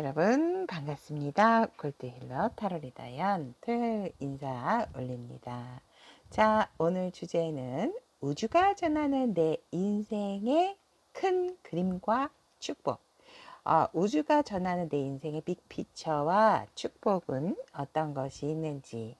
여러분 반갑습니다. 골드힐러 타로리다연 토요일 인사 올립니다. 자, 오늘 주제는 우주가 전하는 내 인생의 큰 그림과 축복. 우주가 전하는 내 인생의 빅피처와 축복은 어떤 것이 있는지,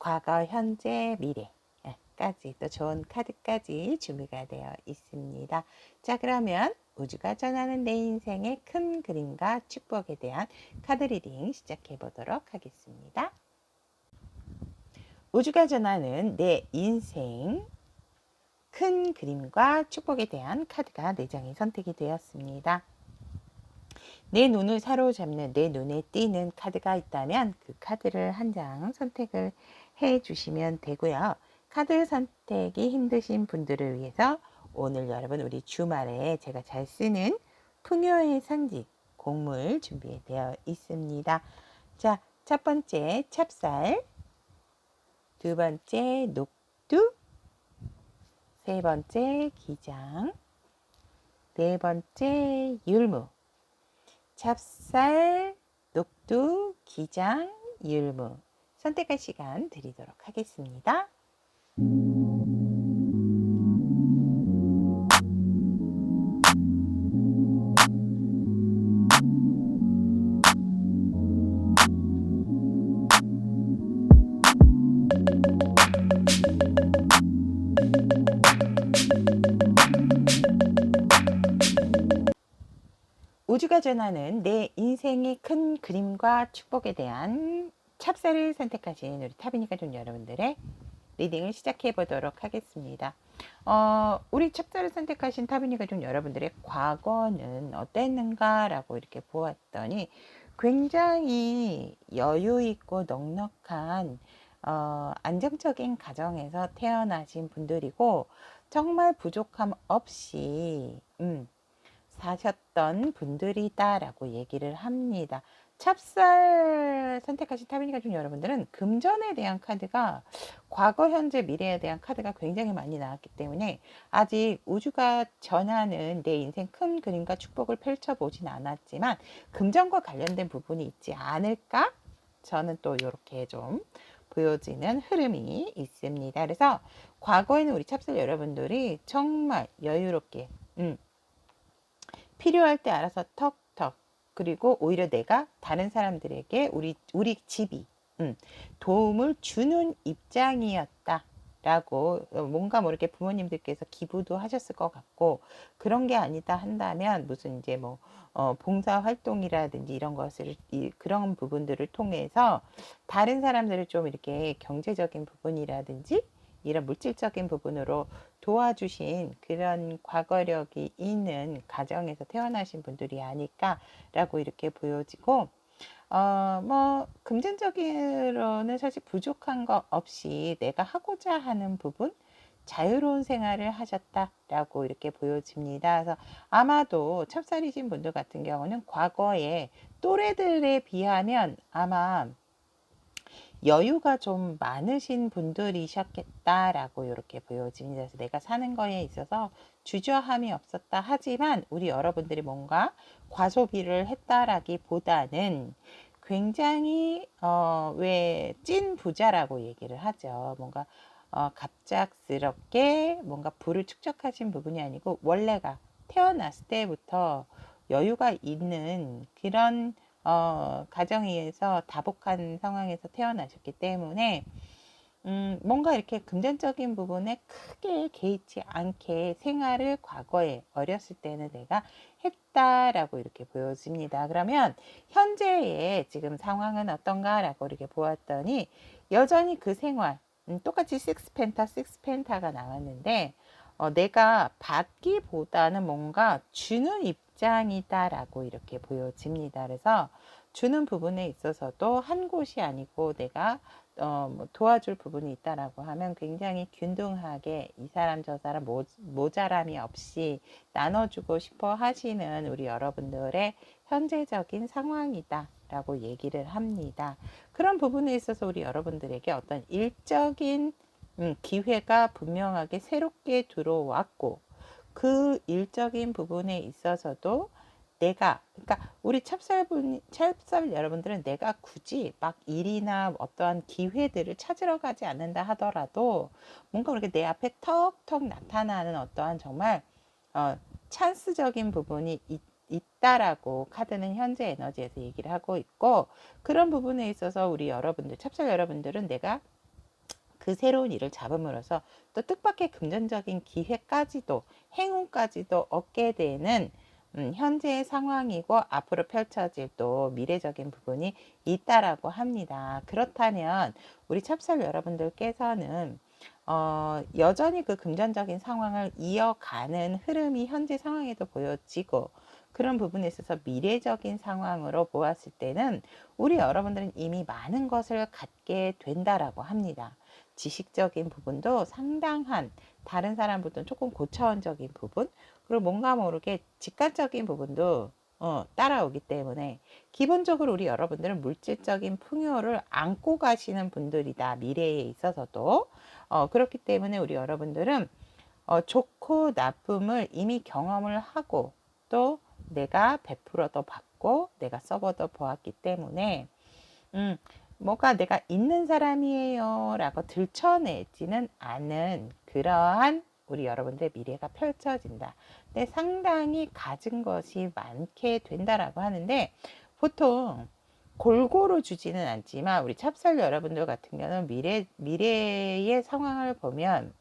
과거, 현재, 미래까지 또 좋은 카드까지 준비가 되어 있습니다. 자, 그러면 우주가 전하는 내 인생의 큰 그림과 축복에 대한 카드 리딩 시작해 보도록 하겠습니다. 우주가 전하는 내 인생 큰 그림과 축복에 대한 카드가 4장이 선택이 되었습니다. 내 눈을 사로잡는, 내 눈에 띄는 카드가 있다면 그 카드를 한 장 선택을 해 주시면 되고요. 카드 선택이 힘드신 분들을 위해서 오늘 여러분 우리 주말에 제가 잘 쓰는 풍요의 상징 곡물 준비되어 있습니다. 자, 첫 번째 찹쌀, 두 번째 녹두, 세 번째 기장, 네 번째 율무. 찹쌀, 녹두, 기장, 율무 선택할 시간 드리도록 하겠습니다. 우주가 전하는 내 인생의 큰 그림과 축복에 대한 찹쌀을 선택하신 우리 타비니가족 여러분들의 리딩을 시작해 보도록 하겠습니다. 우리 찹쌀을 선택하신 타비니가족 여러분들의 과거는 어땠는가라고 이렇게 보았더니 굉장히 여유 있고 넉넉한 안정적인 가정에서 태어나신 분들이고 정말 부족함 없이 사셨던 분들이다라고 얘기를 합니다. 찹쌀 선택하신 타비니가족 여러분들은 금전에 대한 카드가 과거, 현재, 미래에 대한 카드가 굉장히 많이 나왔기 때문에 아직 우주가 전하는 내 인생 큰 그림과 축복을 펼쳐보진 않았지만 금전과 관련된 부분이 있지 않을까? 저는 또 이렇게 좀 보여지는 흐름이 있습니다. 그래서 과거에는 우리 찹쌀 여러분들이 정말 여유롭게 필요할 때 알아서 턱턱, 그리고 오히려 내가 다른 사람들에게 우리 집이 도움을 주는 입장이었다 라고 뭔가 모르게 부모님들께서 기부도 하셨을 것 같고, 그런 게 아니다 한다면 무슨 이제 뭐 봉사 활동이라든지 이런 것을 그런 부분들을 통해서 다른 사람들을 좀 이렇게 경제적인 부분이라든지 이런 물질적인 부분으로 도와주신 그런 과거력이 있는 가정에서 태어나신 분들이 아닐까라고 이렇게 보여지고, 뭐 금전적으로는 사실 부족한 거 없이 내가 하고자 하는 부분, 자유로운 생활을 하셨다라고 이렇게 보여집니다. 그래서 아마도 찹쌀이신 분들 같은 경우는 과거에 또래들에 비하면 아마 여유가 좀 많으신 분들이셨겠다라고 이렇게 보여집니다. 그래서 내가 사는 거에 있어서 주저함이 없었다 하지만 우리 여러분들이 뭔가 과소비를 했다라기보다는 굉장히 왜 찐 부자라고 얘기를 하죠. 뭔가 갑작스럽게 뭔가 부를 축적하신 부분이 아니고 원래가 태어났을 때부터 여유가 있는 그런 가정에 의해서 다복한 상황에서 태어나셨기 때문에 뭔가 이렇게 금전적인 부분에 크게 개의치 않게 생활을 과거에 어렸을 때는 내가 했다라고 이렇게 보여집니다. 그러면 현재의 지금 상황은 어떤가라고 이렇게 보았더니 여전히 그 생활, 똑같이 식스펜타가 나왔는데 내가 받기보다는 뭔가 주는 입장이다라고 이렇게 보여집니다. 그래서 주는 부분에 있어서도 한 곳이 아니고 내가 뭐 도와줄 부분이 있다라고 하면 굉장히 균등하게 이 사람 저 사람 모자람이 없이 나눠주고 싶어 하시는 우리 여러분들의 현재적인 상황이다 라고 얘기를 합니다. 그런 부분에 있어서 우리 여러분들에게 어떤 일적인 기회가 분명하게 새롭게 들어왔고, 그 일적인 부분에 있어서도 그러니까 우리 찹쌀 여러분들은 내가 굳이 막 일이나 어떠한 기회들을 찾으러 가지 않는다 하더라도 뭔가 그렇게 내 앞에 턱턱 나타나는 어떠한 정말 어, 찬스적인 부분이 있다라고 카드는 현재 에너지에서 얘기를 하고 있고, 그런 부분에 있어서 우리 여러분들, 찹쌀 여러분들은 내가 그 새로운 일을 잡음으로써 또 뜻밖의 금전적인 기회까지도, 행운까지도 얻게 되는 현재의 상황이고, 앞으로 펼쳐질 또 미래적인 부분이 있다라고 합니다. 그렇다면 우리 찹쌀 여러분들께서는 여전히 그 금전적인 상황을 이어가는 흐름이 현재 상황에도 보여지고, 그런 부분에 있어서 미래적인 상황으로 보았을 때는 우리 여러분들은 이미 많은 것을 갖게 된다라고 합니다. 지식적인 부분도 상당한, 다른 사람보다는 조금 고차원적인 부분, 그리고 뭔가 모르게 직관적인 부분도 따라오기 때문에 기본적으로 우리 여러분들은 물질적인 풍요를 안고 가시는 분들이다. 미래에 있어서도 그렇기 때문에 우리 여러분들은 좋고 나쁨을 이미 경험을 하고, 또 내가 베풀어도 받고 내가 써보도 보았기 때문에 뭐가 내가 있는 사람이에요 라고 들춰내지는 않은 그러한 우리 여러분들의 미래가 펼쳐진다. 근데 상당히 가진 것이 많게 된다라고 하는데, 보통 골고루 주지는 않지만 우리 찹쌀 여러분들 같은 경우는 미래의 상황을 보면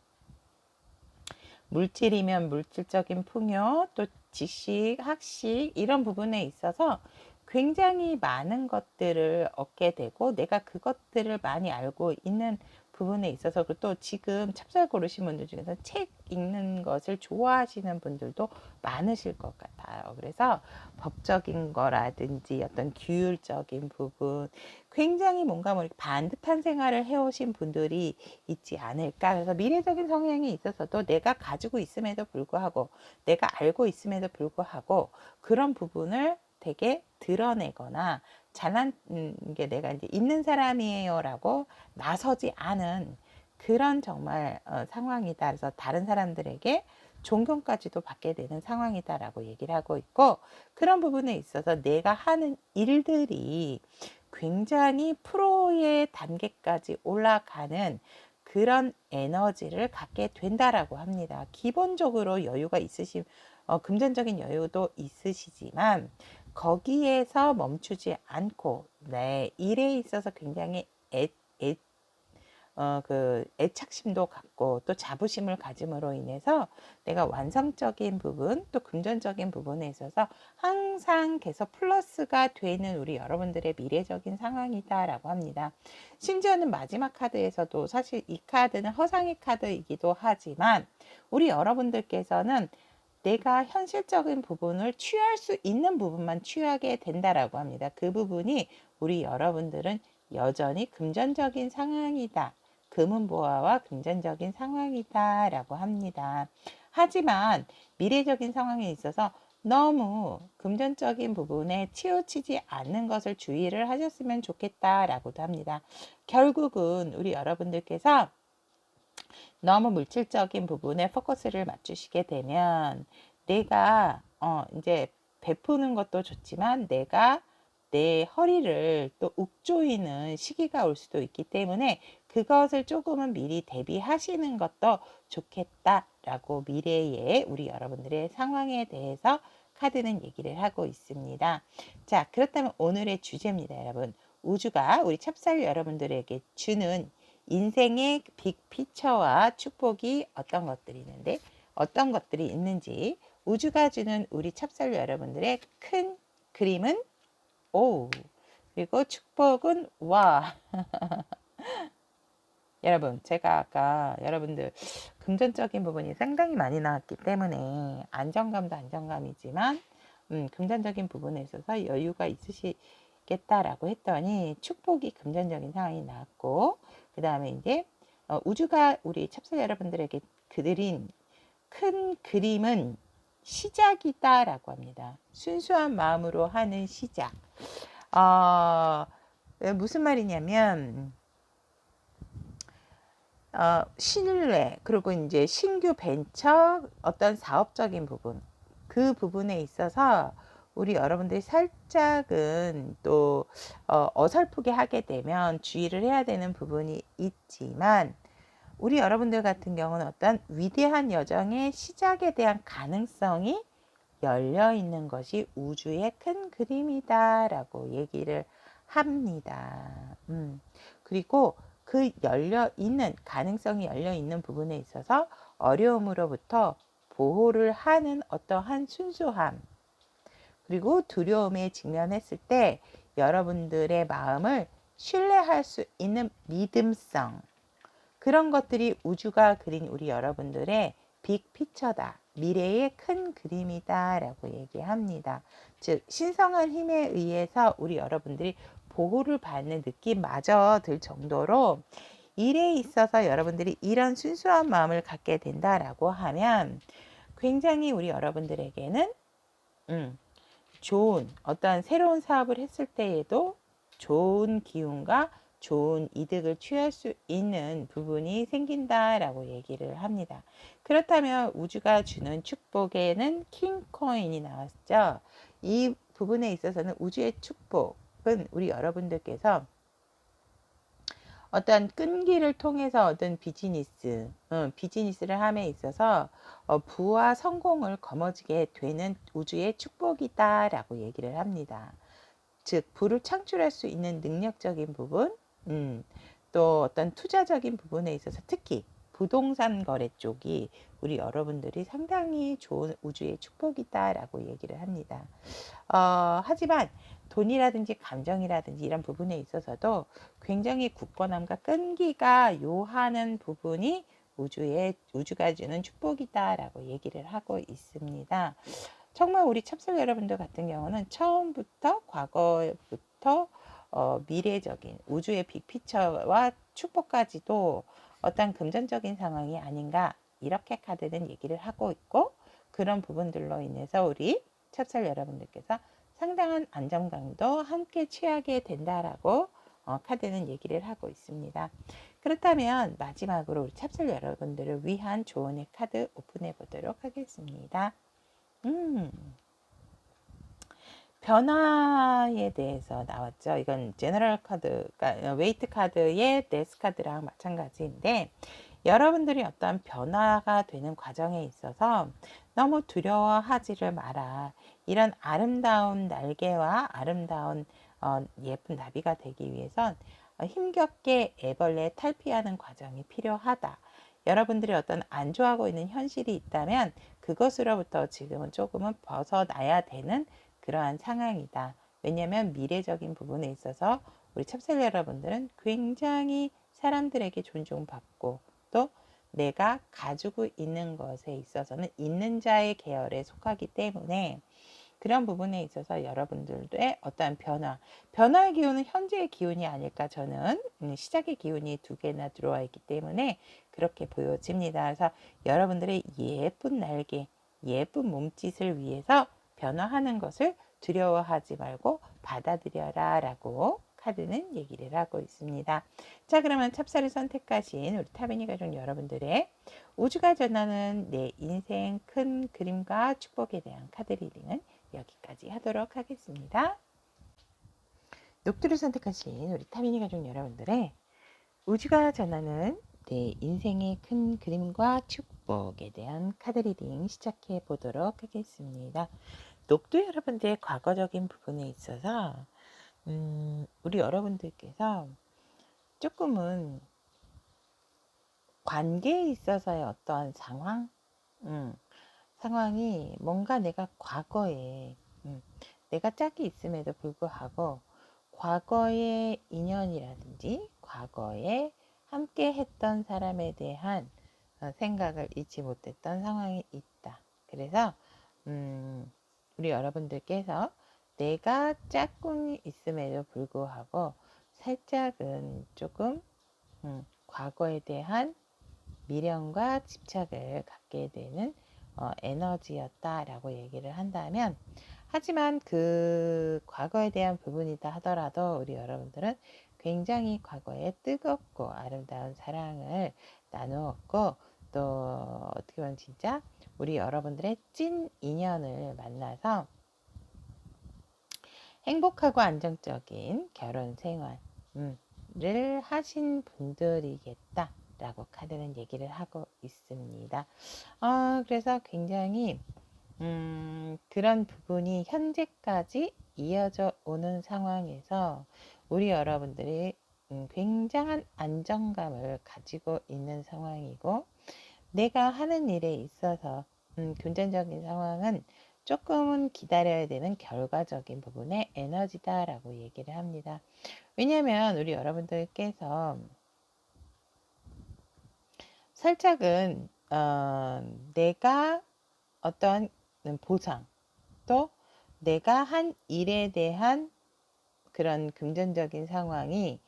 물질이면 물질적인 풍요, 또 지식, 학식 이런 부분에 있어서 굉장히 많은 것들을 얻게 되고, 내가 그것들을 많이 알고 있는 부분에 있어서, 그리고 또 지금 찹쌀 고르신 분들 중에서 책 읽는 것을 좋아하시는 분들도 많으실 것 같아요. 그래서 법적인 거라든지 어떤 규율적인 부분, 굉장히 뭔가 반듯한 생활을 해오신 분들이 있지 않을까. 그래서 미래적인 성향이 있어서도 내가 가지고 있음에도 불구하고, 내가 알고 있음에도 불구하고 그런 부분을 되게 드러내거나, 잘난 게 내가 이제 있는 사람이에요라고 나서지 않은 그런 정말 상황이다. 그래서 다른 사람들에게 존경까지도 받게 되는 상황이다라고 얘기를 하고 있고, 그런 부분에 있어서 내가 하는 일들이 굉장히 프로의 단계까지 올라가는 그런 에너지를 갖게 된다라고 합니다. 기본적으로 여유가 있으신, 금전적인 여유도 있으시지만 거기에서 멈추지 않고 내 일에 있어서 굉장히 애착심도 갖고 또 자부심을 가짐으로 인해서 내가 완성적인 부분, 또 금전적인 부분에 있어서 항상 계속 플러스가 되는 우리 여러분들의 미래적인 상황이다라고 합니다. 심지어는 마지막 카드에서도, 사실 이 카드는 허상의 카드이기도 하지만 우리 여러분들께서는 내가 현실적인 부분을 취할 수 있는 부분만 취하게 된다라고 합니다. 그 부분이 우리 여러분들은 여전히 금전적인 상황이다. 금은보화와 금전적인 상황이다 라고 합니다. 하지만 미래적인 상황에 있어서 너무 금전적인 부분에 치우치지 않는 것을 주의를 하셨으면 좋겠다라고도 합니다. 결국은 우리 여러분들께서 너무 물질적인 부분에 포커스를 맞추시게 되면 내가 이제 베푸는 것도 좋지만 내가 내 허리를 또 욱조이는 시기가 올 수도 있기 때문에 그것을 조금은 미리 대비하시는 것도 좋겠다라고 미래의 우리 여러분들의 상황에 대해서 카드는 얘기를 하고 있습니다. 자, 그렇다면 오늘의 주제입니다, 여러분. 우주가 우리 찹쌀 여러분들에게 주는 인생의 빅피처와 축복이 어떤 것들이 있는지, 우주가 주는 우리 찹쌀 여러분들의 큰 그림은 오, 그리고 축복은 와. 여러분, 제가 아까 여러분들 금전적인 부분이 상당히 많이 나왔기 때문에 안정감도 안정감이지만 금전적인 부분에 있어서 여유가 있으시겠다라고 했더니 축복이 금전적인 상황이 나왔고, 그 다음에 이제 우주가 우리 찹쌀 여러분들에게 그린 큰 그림은 시작이다라고 합니다. 순수한 마음으로 하는 시작. 무슨 말이냐면 신뢰, 그리고 이제 신규 벤처, 어떤 사업적인 부분, 그 부분에 있어서 우리 여러분들이 살짝은 또 어설프게 하게 되면 주의를 해야 되는 부분이 있지만, 우리 여러분들 같은 경우는 어떤 위대한 여정의 시작에 대한 가능성이 열려 있는 것이 우주의 큰 그림이다라고 얘기를 합니다. 그리고 그 열려 있는 가능성이 열려 있는 부분에 있어서 어려움으로부터 보호를 하는 어떠한 순수함, 그리고 두려움에 직면했을 때 여러분들의 마음을 신뢰할 수 있는 믿음성, 그런 것들이 우주가 그린 우리 여러분들의 빅피처다. 미래의 큰 그림이다 라고 얘기합니다. 즉 신성한 힘에 의해서 우리 여러분들이 보호를 받는 느낌마저 들 정도로 일에 있어서 여러분들이 이런 순수한 마음을 갖게 된다라고 하면 굉장히 우리 여러분들에게는 좋은 어떤 새로운 사업을 했을 때에도 좋은 기운과 좋은 이득을 취할 수 있는 부분이 생긴다라고 얘기를 합니다. 그렇다면 우주가 주는 축복에는 킹코인이 나왔죠. 이 부분에 있어서는 우주의 축복은 우리 여러분들께서 어떤 끈기를 통해서 얻은 비즈니스를 함에 있어서 부와 성공을 거머쥐게 되는 우주의 축복이다라고 얘기를 합니다. 즉 부를 창출할 수 있는 능력적인 부분, 또 어떤 투자적인 부분에 있어서 특히 부동산 거래 쪽이 우리 여러분들이 상당히 좋은 우주의 축복이다라고 얘기를 합니다. 하지만 돈이라든지 감정이라든지 이런 부분에 있어서도 굉장히 굳건함과 끈기가 요하는 부분이 우주가 주는 축복이다라고 얘기를 하고 있습니다. 정말 우리 찹쌀 여러분들 같은 경우는 처음부터 과거부터 미래적인 우주의 빅피처와 축복까지도 어떤 금전적인 상황이 아닌가, 이렇게 카드는 얘기를 하고 있고, 그런 부분들로 인해서 우리 찹쌀 여러분들께서 상당한 안정감도 함께 취하게 된다라고 카드는 얘기를 하고 있습니다. 그렇다면 마지막으로 우리 찹쌀 여러분들을 위한 조언의 카드 오픈해 보도록 하겠습니다. 변화에 대해서 나왔죠. 이건 제너럴 카드, 그러니까 웨이트 카드의 데스 카드랑 마찬가지인데, 여러분들이 어떤 변화가 되는 과정에 있어서 너무 두려워하지를 마라. 이런 아름다운 날개와 아름다운 예쁜 나비가 되기 위해선 힘겹게 애벌레 탈피하는 과정이 필요하다. 여러분들이 어떤 안 좋아하고 있는 현실이 있다면 그것으로부터 지금은 조금은 벗어나야 되는 그러한 상황이다. 왜냐하면 미래적인 부분에 있어서 우리 찹쌀 여러분들은 굉장히 사람들에게 존중받고, 또 내가 가지고 있는 것에 있어서는 있는 자의 계열에 속하기 때문에 그런 부분에 있어서 여러분들의 어떠한 변화의 기운은 현재의 기운이 아닐까, 저는 시작의 기운이 두 개나 들어와 있기 때문에 그렇게 보여집니다. 그래서 여러분들의 예쁜 날개, 예쁜 몸짓을 위해서 변화하는 것을 두려워하지 말고 받아들여라 라고 카드는 얘기를 하고 있습니다. 자, 그러면 찹쌀을 선택하신 우리 타비니 가족 여러분들의 우주가 전하는 내 인생 큰 그림과 축복에 대한 카드 리딩은 여기까지 하도록 하겠습니다. 녹두를 선택하신 우리 타미니 가족 여러분들의 우주가 전하는 내 인생의 큰 그림과 축복에 대한 카드 리딩 시작해 보도록 하겠습니다. 녹두 여러분들의 과거적인 부분에 있어서 우리 여러분들께서 조금은 관계에 있어서의 어떠한 상황이 뭔가 내가 과거에 내가 짝이 있음에도 불구하고 과거의 인연이라든지 과거에 함께 했던 사람에 대한 생각을 잊지 못했던 상황이 있다. 그래서 우리 여러분들께서 내가 짝꿍이 있음에도 불구하고 살짝은 조금 과거에 대한 미련과 집착을 갖게 되는 에너지였다라고 얘기를 한다면, 하지만 그 과거에 대한 부분이다 하더라도 우리 여러분들은 굉장히 과거에 뜨겁고 아름다운 사랑을 나누었고, 또 어떻게 보면 진짜 우리 여러분들의 찐 인연을 만나서 행복하고 안정적인 결혼 생활을 하신 분들이겠다 라고 카드는 얘기를 하고 있습니다. 그래서 굉장히 그런 부분이 현재까지 이어져 오는 상황에서 우리 여러분들이 굉장한 안정감을 가지고 있는 상황이고, 내가 하는 일에 있어서 금전적인 상황은 조금은 기다려야 되는 결과적인 부분의 에너지다라고 얘기를 합니다. 왜냐하면 우리 여러분들께서 살짝은 내가 어떠한 보상, 또 내가 한 일에 대한 그런 금전적인 상황이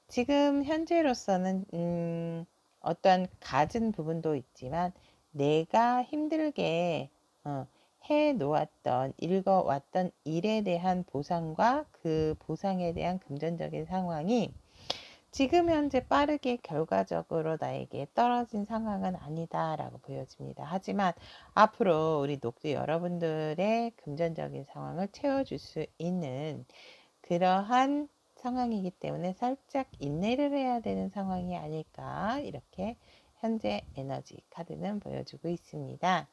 지금 현재로서는 어떠한 갖은 부분도 있지만, 내가 힘들게 해 놓았던, 읽어왔던 일에 대한 보상과 그 보상에 대한 금전적인 상황이 지금 현재 빠르게 결과적으로 나에게 떨어진 상황은 아니다라고 보여집니다. 하지만 앞으로 우리 녹두 여러분들의 금전적인 상황을 채워줄 수 있는 그러한 상황이기 때문에 살짝 인내를 해야 되는 상황이 아닐까, 이렇게 현재 에너지 카드는 보여주고 있습니다.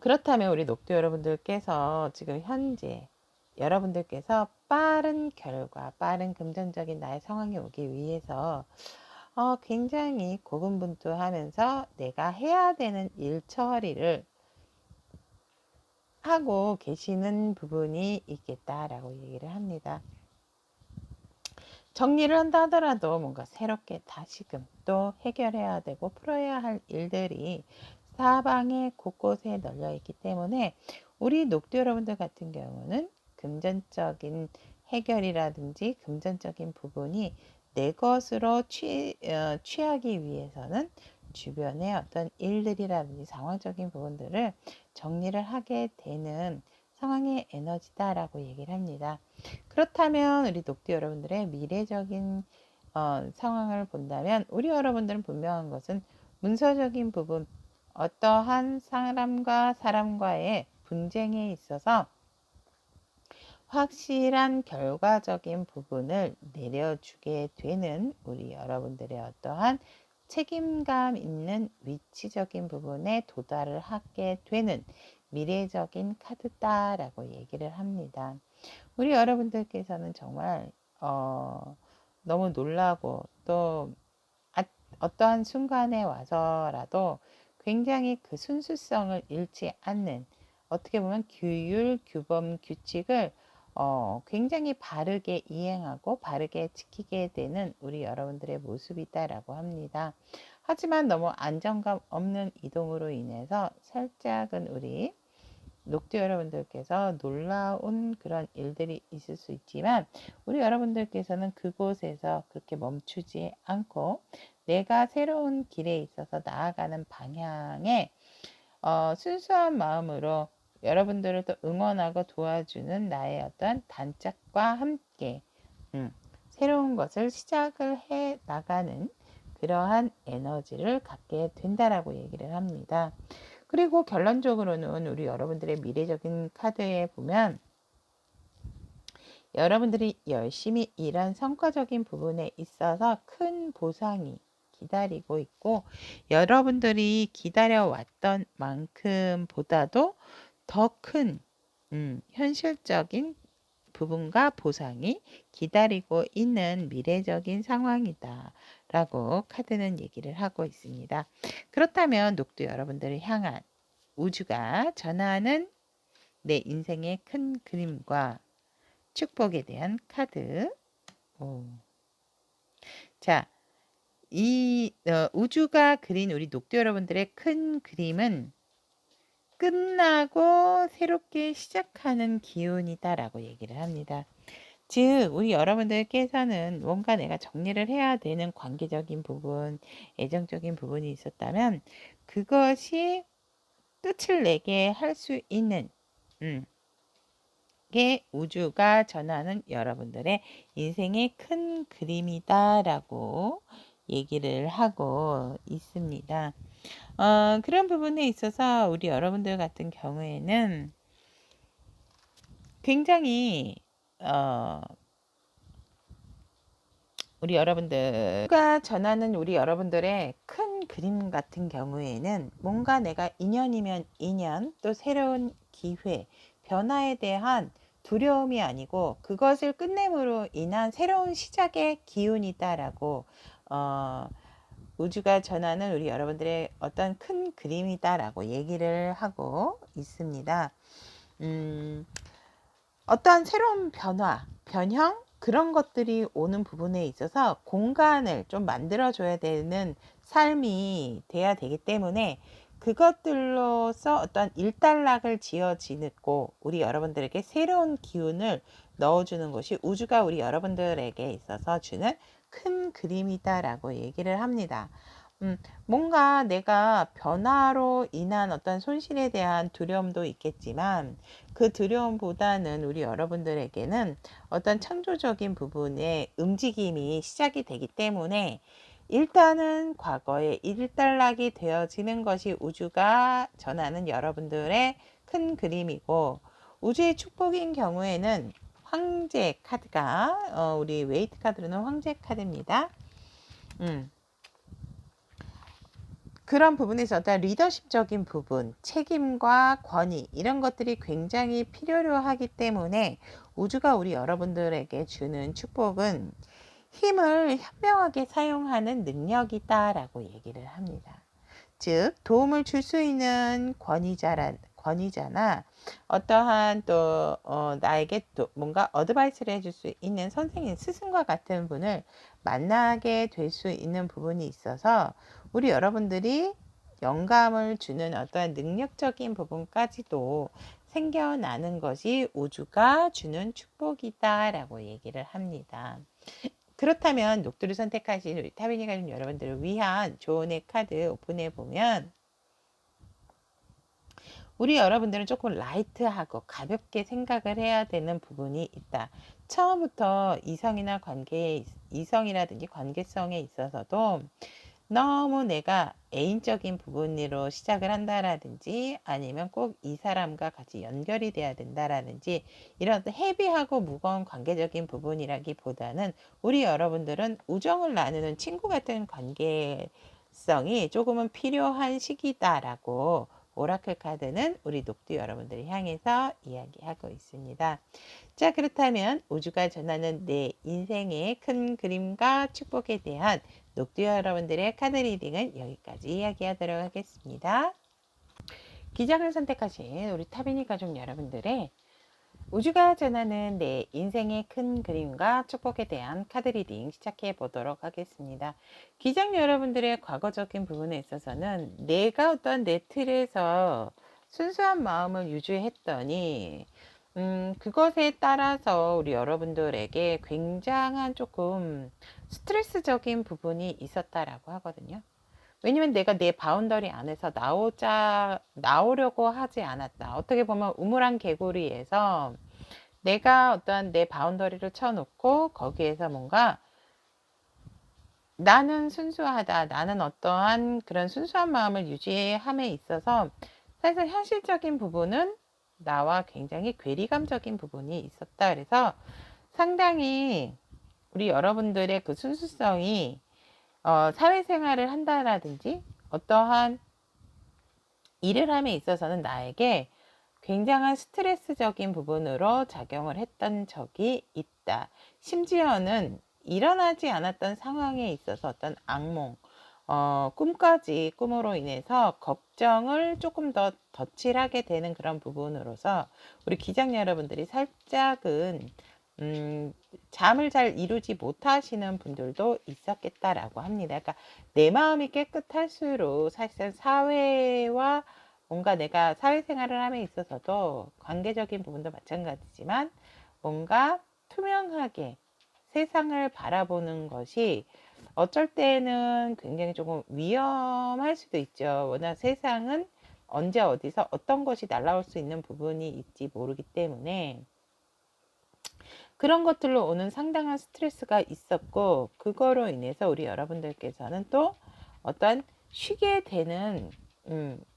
그렇다면 우리 녹두 여러분들께서 지금 현재 여러분들께서 빠른 결과, 빠른 금전적인 나의 상황이 오기 위해서 굉장히 고군분투하면서 내가 해야 되는 일 처리를 하고 계시는 부분이 있겠다라고 얘기를 합니다. 정리를 한다 하더라도 뭔가 새롭게 다시금 또 해결해야 되고 풀어야 할 일들이 사방에 곳곳에 널려 있기 때문에 우리 녹두 여러분들 같은 경우는 금전적인 해결이라든지 금전적인 부분이 내 것으로 취하기 위해서는 주변의 어떤 일들이라든지 상황적인 부분들을 정리를 하게 되는 상황의 에너지다라고 얘기를 합니다. 그렇다면 우리 녹두 여러분들의 미래적인 상황을 본다면, 우리 여러분들은 분명한 것은 문서적인 부분, 어떠한 사람과 사람과의 분쟁에 있어서 확실한 결과적인 부분을 내려주게 되는 우리 여러분들의 어떠한 책임감 있는 위치적인 부분에 도달을 하게 되는 미래적인 카드다라고 얘기를 합니다. 우리 여러분들께서는 정말 너무 놀라고, 또 어떠한 순간에 와서라도 굉장히 그 순수성을 잃지 않는, 어떻게 보면 규율, 규범, 규칙을 굉장히 바르게 이행하고 바르게 지키게 되는 우리 여러분들의 모습이다라고 합니다. 하지만 너무 안정감 없는 이동으로 인해서 살짝은 우리 녹두 여러분들께서 놀라운 그런 일들이 있을 수 있지만, 우리 여러분들께서는 그곳에서 그렇게 멈추지 않고 내가 새로운 길에 있어서 나아가는 방향에 순수한 마음으로 여러분들을 또 응원하고 도와주는 나의 어떤 단짝과 함께 새로운 것을 시작을 해 나가는 그러한 에너지를 갖게 된다라고 얘기를 합니다. 그리고 결론적으로는 우리 여러분들의 미래적인 카드에 보면, 여러분들이 열심히 일한 성과적인 부분에 있어서 큰 보상이 기다리고 있고, 여러분들이 기다려왔던 만큼보다도 더 큰 현실적인 부분과 보상이 기다리고 있는 미래적인 상황이다 라고 카드는 얘기를 하고 있습니다. 그렇다면 녹두 여러분들을 향한 우주가 전하는 내 인생의 큰 그림과 축복에 대한 카드. 자, 이 우주가 그린 우리 녹두 여러분들의 큰 그림은 끝나고 새롭게 시작하는 기운이다라고 얘기를 합니다. 즉, 우리 여러분들께서는 뭔가 내가 정리를 해야 되는 관계적인 부분, 애정적인 부분이 있었다면 그것이 끝을 내게 할 수 있는 게 우주가 전하는 여러분들의 인생의 큰 그림이다라고 얘기를 하고 있습니다. 그런 부분에 있어서 우리 여러분들 같은 경우에는 굉장히 어 우리 여러분들가 전하는 우리 여러분들의 큰 그림 같은 경우에는 뭔가 내가 인연이면 인연, 또 새로운 기회, 변화에 대한 두려움이 아니고 그것을 끝냄으로 인한 새로운 시작의 기운이다라고 어, 우주가 전하는 우리 여러분들의 어떤 큰 그림이다라고 얘기를 하고 있습니다. 어떠한 새로운 변화, 변형 그런 것들이 오는 부분에 있어서 공간을 좀 만들어줘야 되는 삶이 돼야 되기 때문에 그것들로서 어떤 일단락을 지어지고 우리 여러분들에게 새로운 기운을 넣어주는 것이 우주가 우리 여러분들에게 있어서 주는 큰 그림이다라고 얘기를 합니다. 뭔가 내가 변화로 인한 어떤 손실에 대한 두려움도 있겠지만 그 두려움보다는 우리 여러분들에게는 어떤 창조적인 부분의 움직임이 시작이 되기 때문에 일단은 과거에 일단락이 되어지는 것이 우주가 전하는 여러분들의 큰 그림이고 우주의 축복인 경우에는 황제 카드가 우리 웨이트 카드로는 황제 카드입니다. 그런 부분에서 어떤 리더십적인 부분, 책임과 권위 이런 것들이 굉장히 필요로 하기 때문에 우주가 우리 여러분들에게 주는 축복은 힘을 현명하게 사용하는 능력이다라고 얘기를 합니다. 즉 도움을 줄 수 있는 권위자나 어떠한 또 나에게 또 뭔가 어드바이스를 해줄 수 있는 선생님, 스승과 같은 분을 만나게 될 수 있는 부분이 있어서 우리 여러분들이 영감을 주는 어떠한 능력적인 부분까지도 생겨나는 것이 우주가 주는 축복이다라고 얘기를 합니다. 그렇다면 녹두를 선택하신 우리 타비니 가족 여러분들을 위한 조언의 카드 오픈해 보면 우리 여러분들은 조금 라이트하고 가볍게 생각을 해야 되는 부분이 있다. 처음부터 이성이라든지 관계성에 있어서도 너무 내가 애인적인 부분으로 시작을 한다라든지 아니면 꼭 이 사람과 같이 연결이 돼야 된다라든지 이런 헤비하고 무거운 관계적인 부분이라기보다는 우리 여러분들은 우정을 나누는 친구 같은 관계성이 조금은 필요한 시기다라고 오라클 카드는 우리 녹두 여러분들을 향해서 이야기하고 있습니다. 자, 그렇다면 우주가 전하는 내 인생의 큰 그림과 축복에 대한 녹두 여러분들의 카드 리딩은 여기까지 이야기하도록 하겠습니다. 기장을 선택하신 우리 타비니 가족 여러분들의 우주가 전하는 내 인생의 큰 그림과 축복에 대한 카드 리딩 시작해 보도록 하겠습니다. 기장 여러분들의 과거적인 부분에 있어서는 내가 어떤 내 틀에서 순수한 마음을 유지했더니 그것에 따라서 우리 여러분들에게 굉장한 조금 스트레스적인 부분이 있었다라고 하거든요. 왜냐면 내가 내 바운더리 안에서 나오려고 하지 않았다. 어떻게 보면 우물안 개구리에서 내가 어떤 내 바운더리를 쳐놓고 거기에서 뭔가 나는 순수하다. 나는 어떠한 그런 순수한 마음을 유지함에 있어서 사실 현실적인 부분은 나와 굉장히 괴리감적인 부분이 있었다. 그래서 상당히 우리 여러분들의 그 순수성이 사회생활을 한다라든지 어떠한 일을 함에 있어서는 나에게 굉장한 스트레스적인 부분으로 작용을 했던 적이 있다. 심지어는 일어나지 않았던 상황에 있어서 어떤 악몽, 꿈까지 꿈으로 인해서 걱정을 조금 더 덧칠하게 되는 그런 부분으로서 우리 기장 여러분들이 살짝은 잠을 잘 이루지 못하시는 분들도 있었겠다라고 합니다. 그러니까 내 마음이 깨끗할수록 사실상 사회와 뭔가 내가 사회생활을 함에 있어서도 관계적인 부분도 마찬가지지만 뭔가 투명하게 세상을 바라보는 것이 어쩔 때는 굉장히 조금 위험할 수도 있죠. 워낙 세상은 언제 어디서 어떤 것이 날아올 수 있는 부분이 있지 모르기 때문에 그런 것들로 오는 상당한 스트레스가 있었고 그거로 인해서 우리 여러분들께서는 또 어떤 쉬게 되는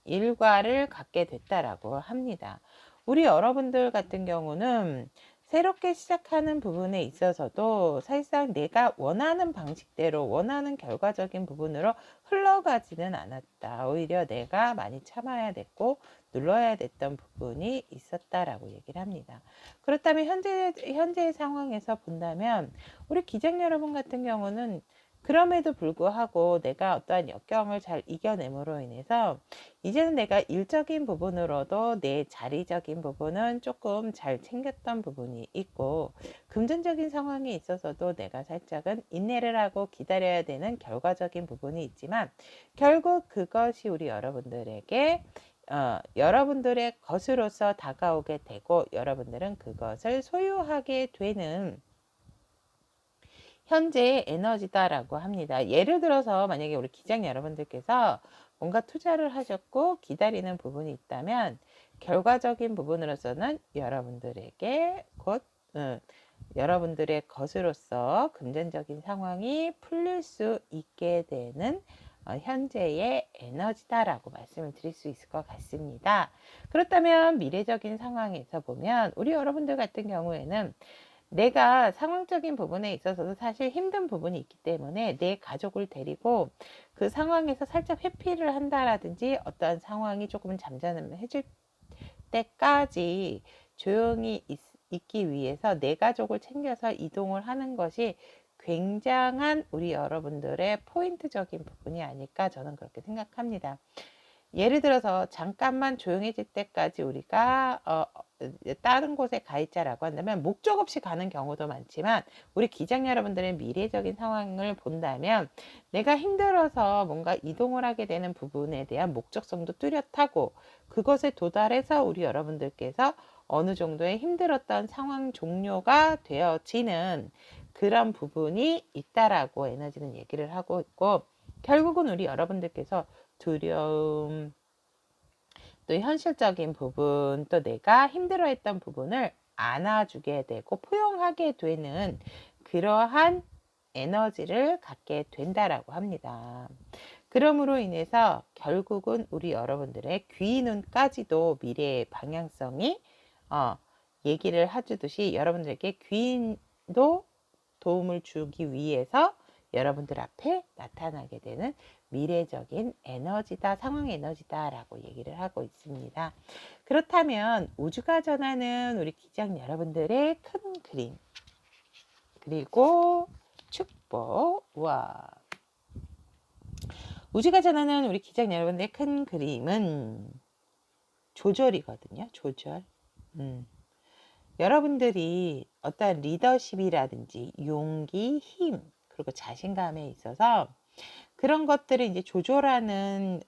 일과를 갖게 됐다라고 합니다. 우리 여러분들 같은 경우는 새롭게 시작하는 부분에 있어서도 사실상 내가 원하는 방식대로 원하는 결과적인 부분으로 흘러가지는 않았다. 오히려 내가 많이 참아야 됐고 눌러야 됐던 부분이 있었다라고 얘기를 합니다. 그렇다면 현재의 상황에서 본다면 우리 기장 여러분 같은 경우는 그럼에도 불구하고 내가 어떠한 역경을 잘 이겨냄으로 인해서 이제는 내가 일적인 부분으로도 내 자리적인 부분은 조금 잘 챙겼던 부분이 있고, 금전적인 상황에 있어서도 내가 살짝은 인내를 하고 기다려야 되는 결과적인 부분이 있지만, 결국 그것이 우리 여러분들에게 여러분들의 것으로서 다가오게 되고, 여러분들은 그것을 소유하게 되는 현재의 에너지다라고 합니다. 예를 들어서 만약에 우리 기장 여러분들께서 뭔가 투자를 하셨고 기다리는 부분이 있다면, 결과적인 부분으로서는 여러분들에게 곧 여러분들의 것으로서 금전적인 상황이 풀릴 수 있게 되는 현재의 에너지다라고 말씀을 드릴 수 있을 것 같습니다. 그렇다면 미래적인 상황에서 보면 우리 여러분들 같은 경우에는 내가 상황적인 부분에 있어서도 사실 힘든 부분이 있기 때문에 내 가족을 데리고 그 상황에서 살짝 회피를 한다라든지, 어떠한 상황이 조금 잠잠해질 때까지 조용히 있기 위해서 내 가족을 챙겨서 이동을 하는 것이 굉장한 우리 여러분들의 포인트적인 부분이 아닐까, 저는 그렇게 생각합니다. 예를 들어서 잠깐만 조용해질 때까지 우리가 다른 곳에 가 있자라고 한다면 목적 없이 가는 경우도 많지만, 우리 기장 여러분들의 미래적인 상황을 본다면 내가 힘들어서 뭔가 이동을 하게 되는 부분에 대한 목적성도 뚜렷하고, 그것에 도달해서 우리 여러분들께서 어느 정도의 힘들었던 상황 종료가 되어지는 그런 부분이 있다라고 에너지는 얘기를 하고 있고, 결국은 우리 여러분들께서 두려움, 또 현실적인 부분, 또 내가 힘들어했던 부분을 안아주게 되고 포용하게 되는 그러한 에너지를 갖게 된다라고 합니다. 그러므로 인해서 결국은 우리 여러분들의 귀, 눈까지도 미래의 방향성이 얘기를 해주듯이, 여러분들에게 귀도 도움을 주기 위해서 여러분들 앞에 나타나게 되는 미래적인 에너지다, 상황 에너지다 라고 얘기를 하고 있습니다. 그렇다면 우주가 전하는 우리 기장 여러분들의 큰 그림, 그리고 축복, 우주가 전하는 우리 기장 여러분들의 큰 그림은 조절이거든요. 조절. 여러분들이 어떤 리더십이라든지 용기, 힘, 그리고 자신감에 있어서 그런 것들을 이제 조절하는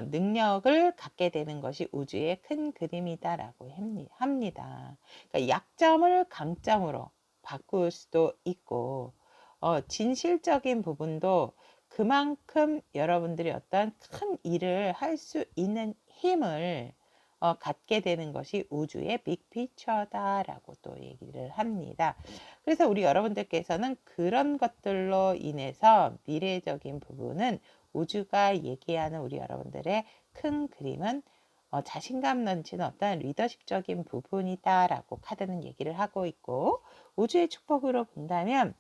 능력을 갖게 되는 것이 우주의 큰 그림이다라고 합니다. 그러니까 약점을 강점으로 바꿀 수도 있고, 진실적인 부분도 그만큼 여러분들이 어떤 큰 일을 할 수 있는 힘을 갖게 되는 것이 우주의 빅피처다라고 또 얘기를 합니다. 그래서 우리 여러분들께서는 그런 것들로 인해서 미래적인 부분은 우주가 얘기하는 우리 여러분들의 큰 그림은 자신감 넘치는 어떤 리더십적인 부분이다라고 카드는 얘기를 하고 있고, 우주의 축복으로 본다면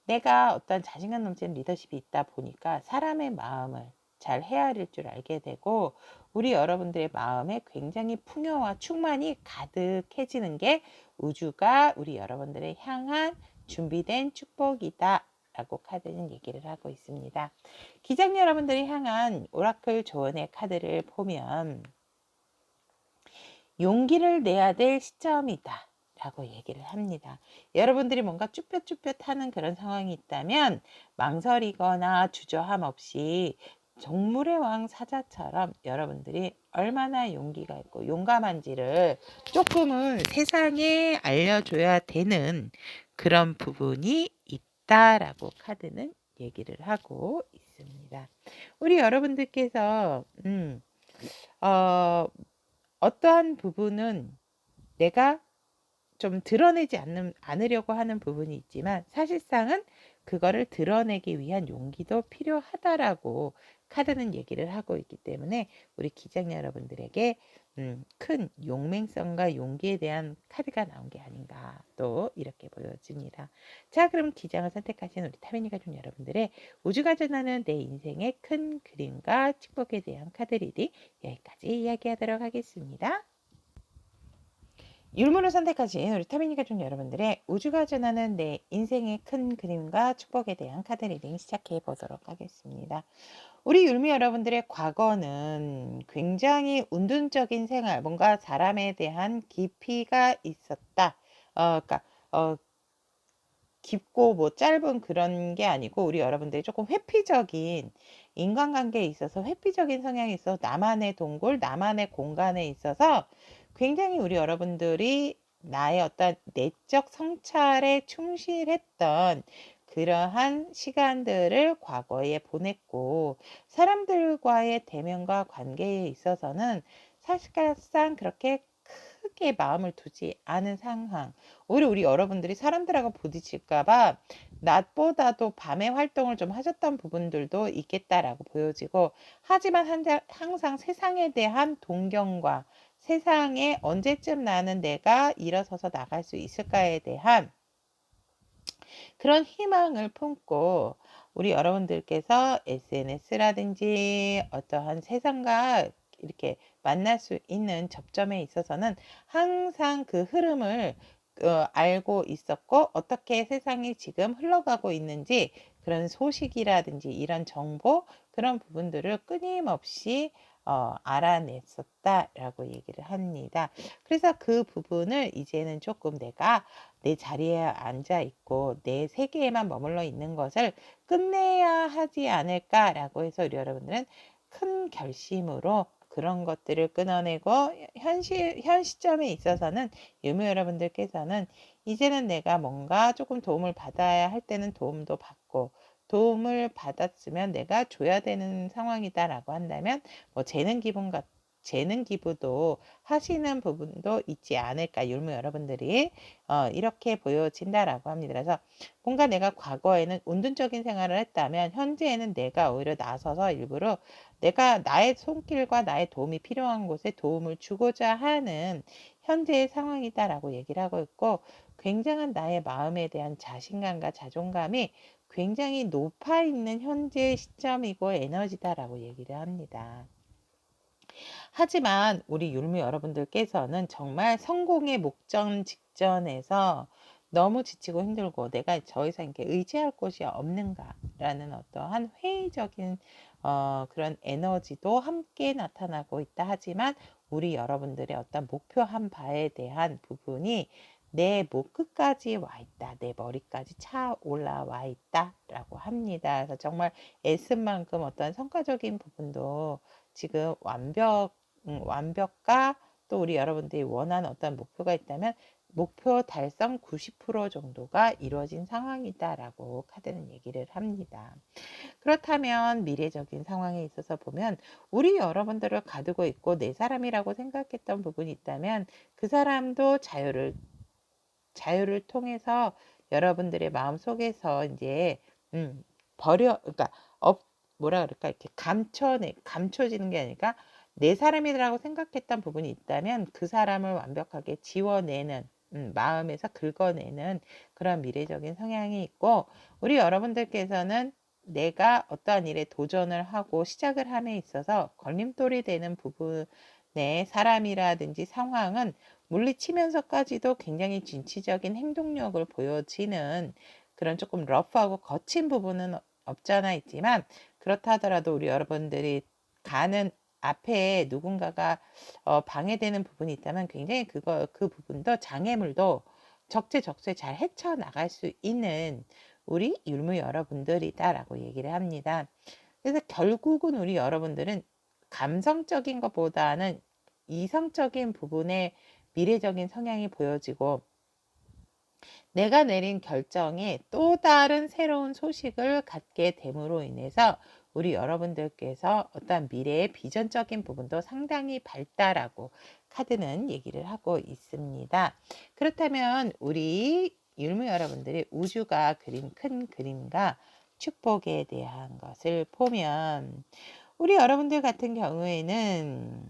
내가 어떤 자신감 넘치는 리더십이 있다 보니까 사람의 마음을 잘 헤아릴 줄 알게 되고, 우리 여러분들의 마음에 굉장히 풍요와 충만이 가득해지는 게 우주가 우리 여러분들을 향한 준비된 축복이다 라고 카드는 얘기를 하고 있습니다. 기장 여러분들이 향한 오라클 조언의 카드를 보면 용기를 내야 될 시점이다 라고 얘기를 합니다. 여러분들이 뭔가 쭈뼛쭈뼛하는 그런 상황이 있다면 망설이거나 주저함 없이 정물의 왕 사자처럼 여러분들이 얼마나 용기가 있고 용감한지를 조금은 세상에 알려줘야 되는 그런 부분이 있다라고 카드는 얘기를 하고 있습니다. 우리 여러분들께서 어떠한 부분은 내가 좀 드러내지 않으려고 하는 부분이 있지만, 사실상은 그거를 드러내기 위한 용기도 필요하다라고 카드는 얘기를 하고 있기 때문에 우리 기장 여러분들에게 큰 용맹성과 용기에 대한 카드가 나온 게 아닌가 또 이렇게 보여집니다. 자, 그럼 기장을 선택하신 우리 타로니 가족 여러분들의 우주가 전하는 내 인생의 큰 그림과 축복에 대한 카드 리딩 여기까지 이야기하도록 하겠습니다. 율무를 선택하신 우리 타로니 가족 여러분들의 우주가 전하는 내 인생의 큰 그림과 축복에 대한 카드 리딩 시작해 보도록 하겠습니다. 우리 율무 여러분들의 과거는 굉장히 운동적인 생활, 뭔가 사람에 대한 깊이가 있었다. 그러니까 깊고 뭐 짧은 그런 게 아니고 우리 여러분들이 조금 회피적인 인간관계에 있어서 회피적인 성향이 있어서 나만의 동굴, 나만의 공간에 있어서 굉장히 우리 여러분들이 나의 어떤 내적 성찰에 충실했던 그러한 시간들을 과거에 보냈고 사람들과의 대면과 관계에 있어서는 사실상 그렇게 크게 마음을 두지 않은 상황. 오히려 우리 여러분들이 사람들하고 부딪힐까봐 낮보다도 밤에 활동을 좀 하셨던 부분들도 있겠다라고 보여지고 하지만 항상 세상에 대한 동경과 세상에 언제쯤 나는 내가 일어서서 나갈 수 있을까에 대한 그런 희망을 품고 우리 여러분들께서 SNS라든지 어떠한 세상과 이렇게 만날 수 있는 접점에 있어서는 항상 그 흐름을 알고 있었고 어떻게 세상이 지금 흘러가고 있는지 그런 소식이라든지 이런 정보 그런 부분들을 끊임없이 알아냈었다라고 얘기를 합니다. 그래서 그 부분을 이제는 조금 내가 내 자리에 앉아 있고 내 세계에만 머물러 있는 것을 끝내야 하지 않을까라고 해서 우리 여러분들은 큰 결심으로 그런 것들을 끊어내고 현 시점에 있어서는 유무 여러분들께서는 이제는 내가 뭔가 조금 도움을 받아야 할 때는 도움도 받고 도움을 받았으면 내가 줘야 되는 상황이다라고 한다면 뭐 재능 기부도 하시는 부분도 있지 않을까 율무 여러분들이 이렇게 보여진다라고 합니다. 그래서 뭔가 내가 과거에는 운동적인 생활을 했다면 현재에는 내가 오히려 나서서 일부러 내가 나의 손길과 나의 도움이 필요한 곳에 도움을 주고자 하는 현재의 상황이다라고 얘기를 하고 있고 굉장한 나의 마음에 대한 자신감과 자존감이 굉장히 높아 있는 현재 시점이고 에너지다라고 얘기를 합니다. 하지만 우리 율무 여러분들께서는 정말 성공의 목전 직전에서 너무 지치고 힘들고 내가 더 이상 이렇게 의지할 곳이 없는가라는 어떠한 회의적인 그런 에너지도 함께 나타나고 있다 하지만 우리 여러분들의 어떤 목표한 바에 대한 부분이 내 목 끝까지 와 있다. 내 머리까지 차 올라와 있다. 라고 합니다. 그래서 정말 애쓴 만큼 어떤 성과적인 부분도 지금 완벽과 또 우리 여러분들이 원하는 어떤 목표가 있다면 목표 달성 90% 정도가 이루어진 상황이다라고 카드는 얘기를 합니다. 그렇다면 미래적인 상황에 있어서 보면 우리 여러분들을 가두고 있고 내 사람이라고 생각했던 부분이 있다면 그 사람도 자유를 통해서 여러분들의 마음 속에서 이제 그러니까 뭐라 그럴까 이렇게 감춰지는 게 아니라 내 사람이라고 생각했던 부분이 있다면 그 사람을 완벽하게 지워내는 마음에서 긁어내는 그런 미래적인 성향이 있고 우리 여러분들께서는 내가 어떠한 일에 도전을 하고 시작을 함에 있어서 걸림돌이 되는 부분의 사람이라든지 상황은 물리치면서까지도 굉장히 진취적인 행동력을 보여지는 그런 조금 러프하고 거친 부분은 없잖아 있지만 그렇다 하더라도 우리 여러분들이 가는 앞에 누군가가 방해되는 부분이 있다면 굉장히 그 부분도 장애물도 적재적소에 잘 헤쳐나갈 수 있는 우리 율무 여러분들이다라고 얘기를 합니다. 그래서 결국은 우리 여러분들은 감성적인 것보다는 이성적인 부분에 미래적인 성향이 보여지고 내가 내린 결정에 또 다른 새로운 소식을 갖게 됨으로 인해서 우리 여러분들께서 어떤 미래의 비전적인 부분도 상당히 밝다라고 카드는 얘기를 하고 있습니다. 그렇다면 우리 율무 여러분들이 우주가 그린 큰 그림과 축복에 대한 것을 보면 우리 여러분들 같은 경우에는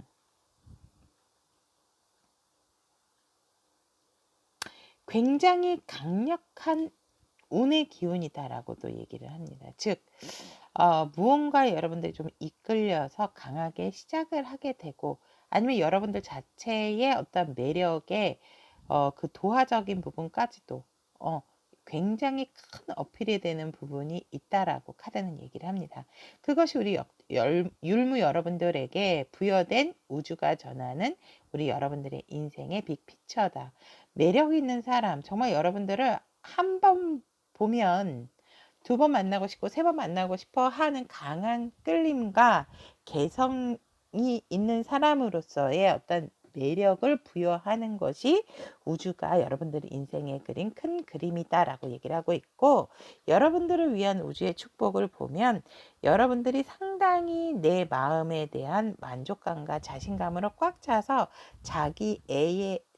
굉장히 강력한 운의 기운이다라고도 얘기를 합니다. 즉 무언가 여러분들이 좀 이끌려서 강하게 시작을 하게 되고 아니면 여러분들 자체의 어떤 매력의 그 도화적인 부분까지도 굉장히 큰 어필이 되는 부분이 있다라고 카드는 얘기를 합니다. 그것이 우리 율무 여러분들에게 부여된 우주가 전하는 우리 여러분들의 인생의 빅피처다. 매력 있는 사람, 정말 여러분들을 한 번 보면 두 번 만나고 싶고 세 번 만나고 싶어 하는 강한 끌림과 개성이 있는 사람으로서의 어떤 매력을 부여하는 것이 우주가 여러분들의 인생에 그린 큰 그림이다라고 얘기를 하고 있고, 여러분들을 위한 우주의 축복을 보면 여러분들이 상당히 내 마음에 대한 만족감과 자신감으로 꽉 차서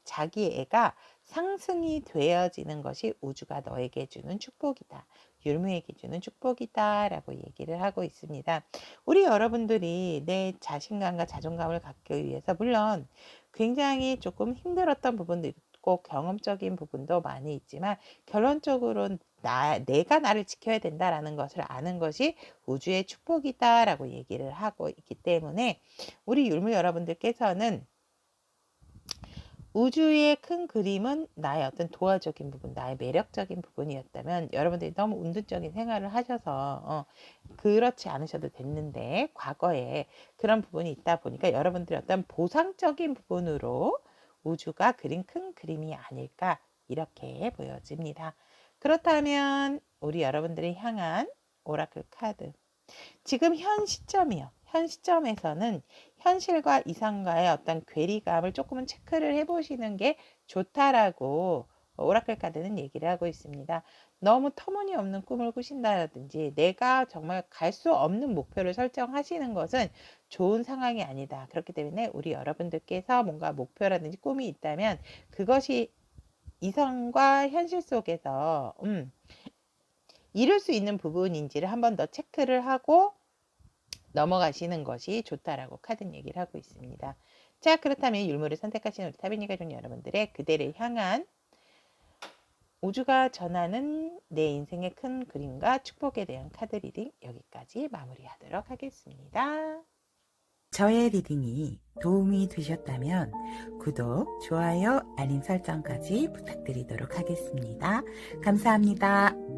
자기애가 상승이 되어지는 것이 우주가 너에게 주는 축복이다. 율무에게 주는 축복이다 라고 얘기를 하고 있습니다. 우리 여러분들이 내 자신감과 자존감을 갖기 위해서 물론 굉장히 조금 힘들었던 부분도 있고 경험적인 부분도 많이 있지만 결론적으로 내가 나를 지켜야 된다라는 것을 아는 것이 우주의 축복이다라고 얘기를 하고 있기 때문에 우리 율무 여러분들께서는 우주의 큰 그림은 나의 어떤 도화적인 부분, 나의 매력적인 부분이었다면 여러분들이 너무 운동적인 생활을 하셔서 그렇지 않으셔도 됐는데 과거에 그런 부분이 있다 보니까 여러분들의 어떤 보상적인 부분으로 우주가 그린 큰 그림이 아닐까 이렇게 보여집니다. 그렇다면 우리 여러분들이 향한 오라클 카드, 지금 현 시점이요. 현 시점에서는 현실과 이상과의 어떤 괴리감을 조금은 체크를 해보시는 게 좋다라고 오라클 카드는 얘기를 하고 있습니다. 너무 터무니없는 꿈을 꾸신다든지 내가 정말 갈 수 없는 목표를 설정하시는 것은 좋은 상황이 아니다. 그렇기 때문에 우리 여러분들께서 뭔가 목표라든지 꿈이 있다면 그것이 이성과 현실 속에서 이룰 수 있는 부분인지를 한 번 더 체크를 하고 넘어가시는 것이 좋다라고 카드는 얘기를 하고 있습니다. 자, 그렇다면 율무를 선택하신 우리 타비니 가족 여러분들의 그대를 향한 우주가 전하는 내 인생의 큰 그림과 축복에 대한 카드 리딩 여기까지 마무리하도록 하겠습니다. 저의 리딩이 도움이 되셨다면 구독, 좋아요, 알림 설정까지 부탁드리도록 하겠습니다. 감사합니다.